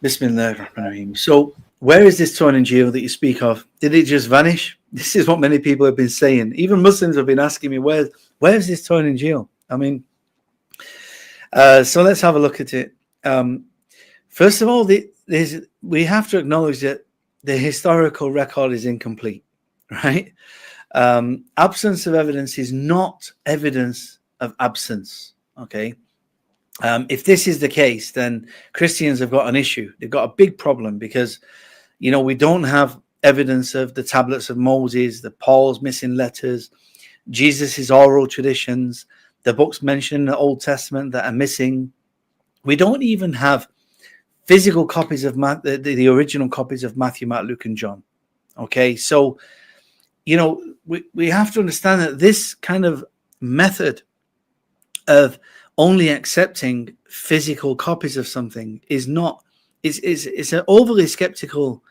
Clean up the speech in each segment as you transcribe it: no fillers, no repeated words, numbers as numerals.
Bismillahirrahmanirrahim. So, where is this Torah Injeel that you speak of? Did it just vanish? This is what many people have been saying. Even Muslims have been asking me, where's this Torah Injeel? I mean, so let's have a look at it. First of all, we have to acknowledge that the historical record is incomplete, right? Absence of evidence is not evidence of absence, okay? If this is the case, then Christians have got an issue. They've got a big problem because, we don't have evidence of the tablets of Moses, the Paul's missing letters, Jesus's oral traditions, the books mentioned in the Old Testament that are missing. We don't even have physical copies of the original copies of Matthew, Mark, Luke, and John. Okay, so, we have to understand that this kind of method of only accepting physical copies of something is an overly skeptical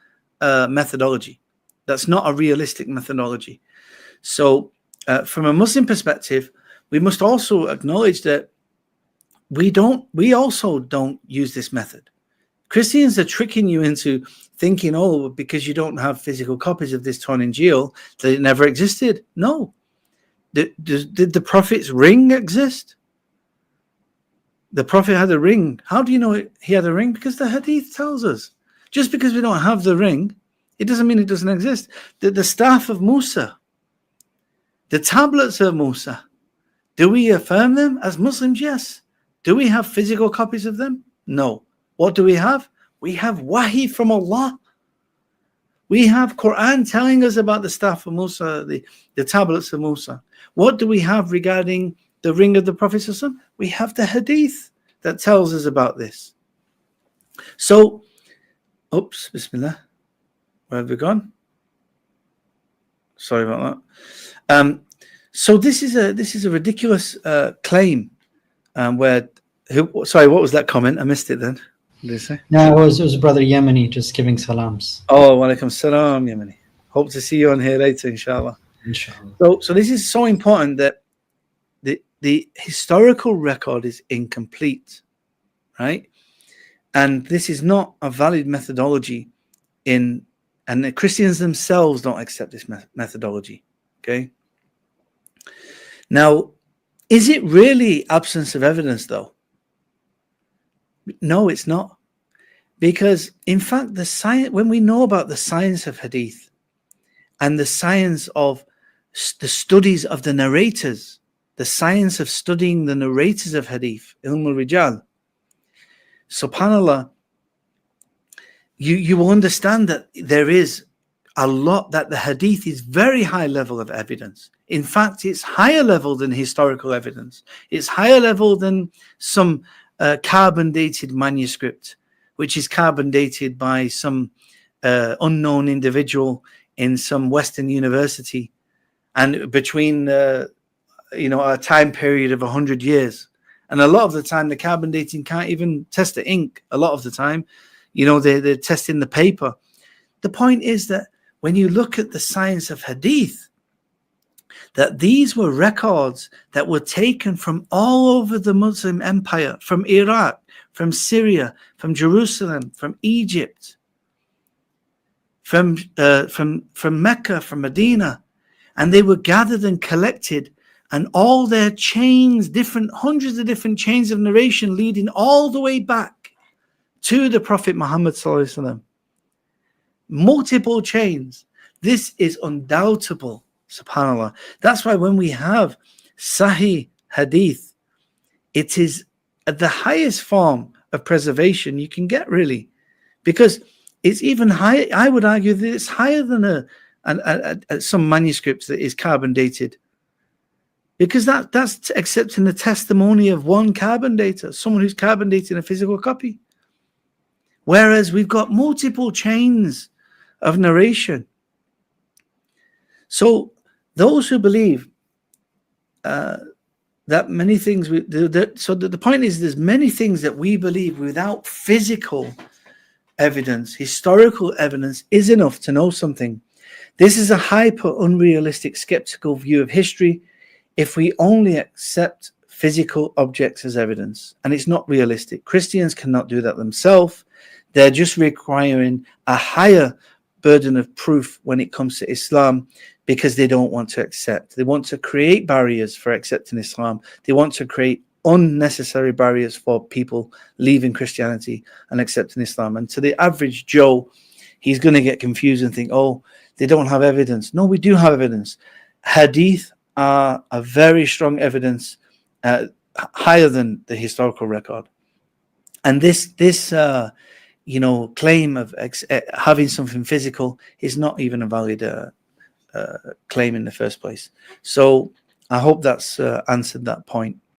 methodology. That's not a realistic methodology. So from a Muslim perspective, we must also acknowledge that we also don't use this method. Christians are tricking you into thinking, because you don't have physical copies of this Torah Injeel, that it never existed. No. Did the prophet's ring exist? The prophet had a ring. How do you know he had a ring? Because the hadith tells us. Just because we don't have the ring, it doesn't mean it doesn't exist. The staff of Musa, the tablets of Musa, do we affirm them as Muslims? Yes. Do we have physical copies of them? No. What do we have? We have wahi from Allah. We have Quran telling us about the staff of Musa, the tablets of Musa. What do we have regarding the ring of the Prophet? We have the hadith that tells us about this. So, Bismillah. Where have we gone? Sorry about that. So this is a ridiculous claim. What was that comment? I missed it then. What did he say? No, it was Brother Yemeni just giving salams. Oh, walaikum salam, Yemeni. Hope to see you on here later, inshallah. Inshallah. So this is so important that the historical record is incomplete, right? And this is not a valid methodology and the Christians themselves don't accept this methodology, okay? Now, is it really absence of evidence, though? No, it's not. Because, in fact, when we know about the science of hadith and the science of the studies of the narrators, the science of studying the narrators of hadith, ilm al-rijal, subhanallah, you will understand that there is a lot, that the hadith is very high level of evidence. In fact, it's higher level than historical evidence. It's higher level than some carbon dated manuscript, which is carbon dated by some unknown individual in some Western university, and between a time period of 100 years. And a lot of the time, the carbon dating can't even test the ink. A lot of the time, they're testing the paper. The point is that when you look at the science of hadith, that these were records that were taken from all over the Muslim empire, from Iraq, from Syria, from Jerusalem, from Egypt, from Mecca, from Medina, and they were gathered and collected, and all their chains, hundreds of different chains of narration leading all the way back to the Prophet Muhammad sallallahu alaihi wasallam. Multiple chains. This is undoubtable, subhanallah. That's why when we have Sahih Hadith, it is at the highest form of preservation you can get, really, because it's even higher. I would argue that it's higher than some manuscripts that is carbon dated, because that's accepting the testimony of one carbon dater, someone who's carbon dating a physical copy. Whereas we've got multiple chains of narration. So those who believe that many things, the point is there's many things that we believe without physical evidence, historical evidence is enough to know something. This is a hyper unrealistic skeptical view of history if we only accept physical objects as evidence, and it's not realistic. Christians cannot do that themselves. They're just requiring a higher burden of proof when it comes to Islam, because they don't want to accept. They want to create barriers for accepting Islam. They want to create unnecessary barriers for people leaving Christianity and accepting Islam. And to the average Joe, he's going to get confused and think, oh, they don't have evidence. No, we do have evidence. Hadith are a very strong evidence, higher than the historical record. And this claim of having something physical is not even a valid claim in the first place. So I hope that's answered that point.